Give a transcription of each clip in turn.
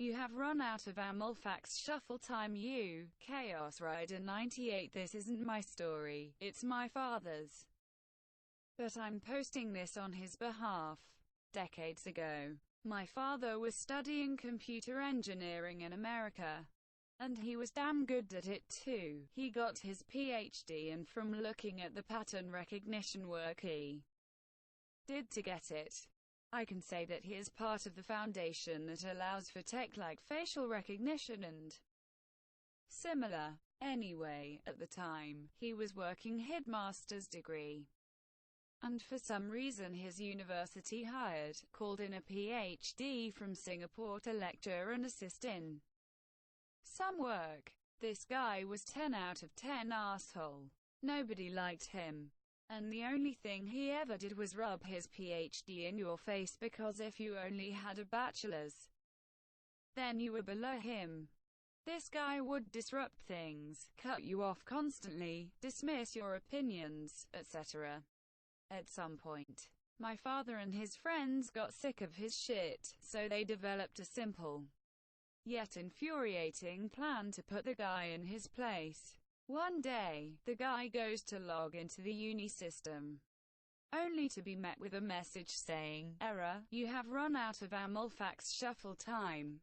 You have run out of Amulfax shuffle time, you Chaos Rider 98. This isn't my story, it's my father's. But I'm posting this on his behalf. Decades ago, my father was studying computer engineering in America. And he was damn good at it too. He got his PhD, and from looking at the pattern recognition work he did to get it, I can say that he is part of the foundation that allows for tech like facial recognition and similar. Anyway, at the time, he was working his master's degree. And for some reason his university called in a PhD from Singapore to lecture and assist in some work. This guy was 10 out of 10 asshole. Nobody liked him. And the only thing he ever did was rub his PhD in your face, because if you only had a bachelor's, then you were below him. This guy would disrupt things, cut you off constantly, dismiss your opinions, etc. At some point, my father and his friends got sick of his shit, so they developed a simple, yet infuriating plan to put the guy in his place. One day, the guy goes to log into the uni system, only to be met with a message saying, "Error, you have run out of Amulfax shuffle time.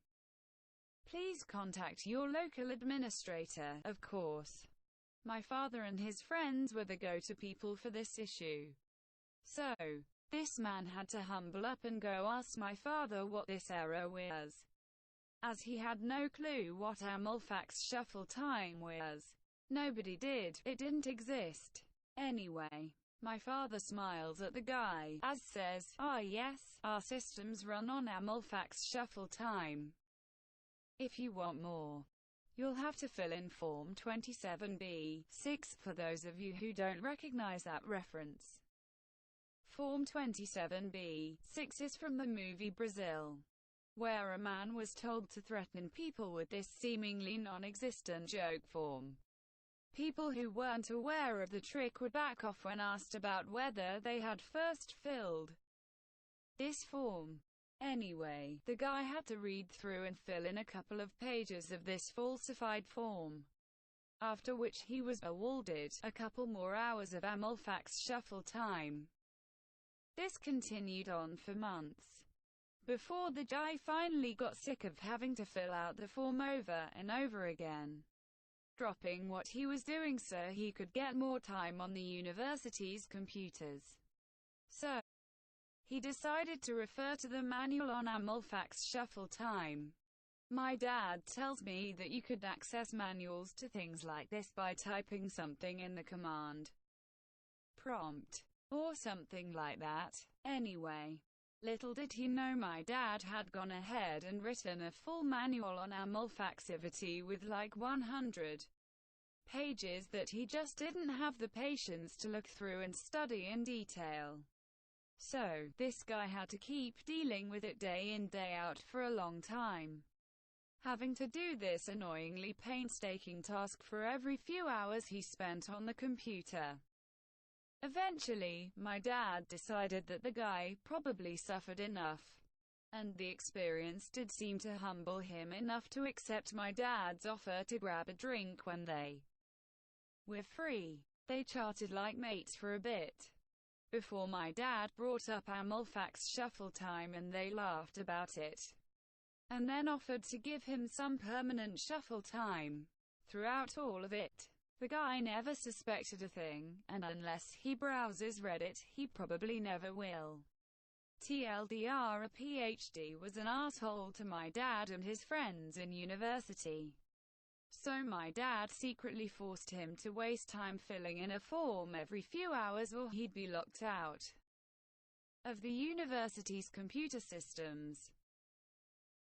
Please contact your local administrator." Of course, my father and his friends were the go-to people for this issue. So, this man had to humble up and go ask my father what this error was, as he had no clue what Amulfax shuffle time was. Nobody did, it didn't exist. Anyway, my father smiles at the guy, as says, "Ah yes, our systems run on Amulfax shuffle time. If you want more, you'll have to fill in Form 27B-6, for those of you who don't recognize that reference. Form 27B-6 is from the movie Brazil, where a man was told to threaten people with this seemingly non-existent joke form. People who weren't aware of the trick would back off when asked about whether they had first filled this form. Anyway, the guy had to read through and fill in a couple of pages of this falsified form, after which he was awarded a couple more hours of Amulfax shuffle time. This continued on for months, before the guy finally got sick of having to fill out the form over and over again, dropping what he was doing so he could get more time on the university's computers. So, he decided to refer to the manual on Amulfax shuffle time. My dad tells me that you could access manuals to things like this by typing something in the command prompt, or something like that. Anyway, little did he know my dad had gone ahead and written a full manual on Amulfaxivity with like 100 pages that he just didn't have the patience to look through and study in detail. So, this guy had to keep dealing with it day in day out for a long time, having to do this annoyingly painstaking task for every few hours he spent on the computer. Eventually, my dad decided that the guy probably suffered enough, and the experience did seem to humble him enough to accept my dad's offer to grab a drink when they were free. They chatted like mates for a bit, before my dad brought up Amulfax shuffle time and they laughed about it, and then offered to give him some permanent shuffle time. Throughout all of it, the guy never suspected a thing, and unless he browses Reddit, he probably never will. TLDR, a PhD was an asshole to my dad and his friends in university. So my dad secretly forced him to waste time filling in a form every few hours or he'd be locked out of the university's computer systems.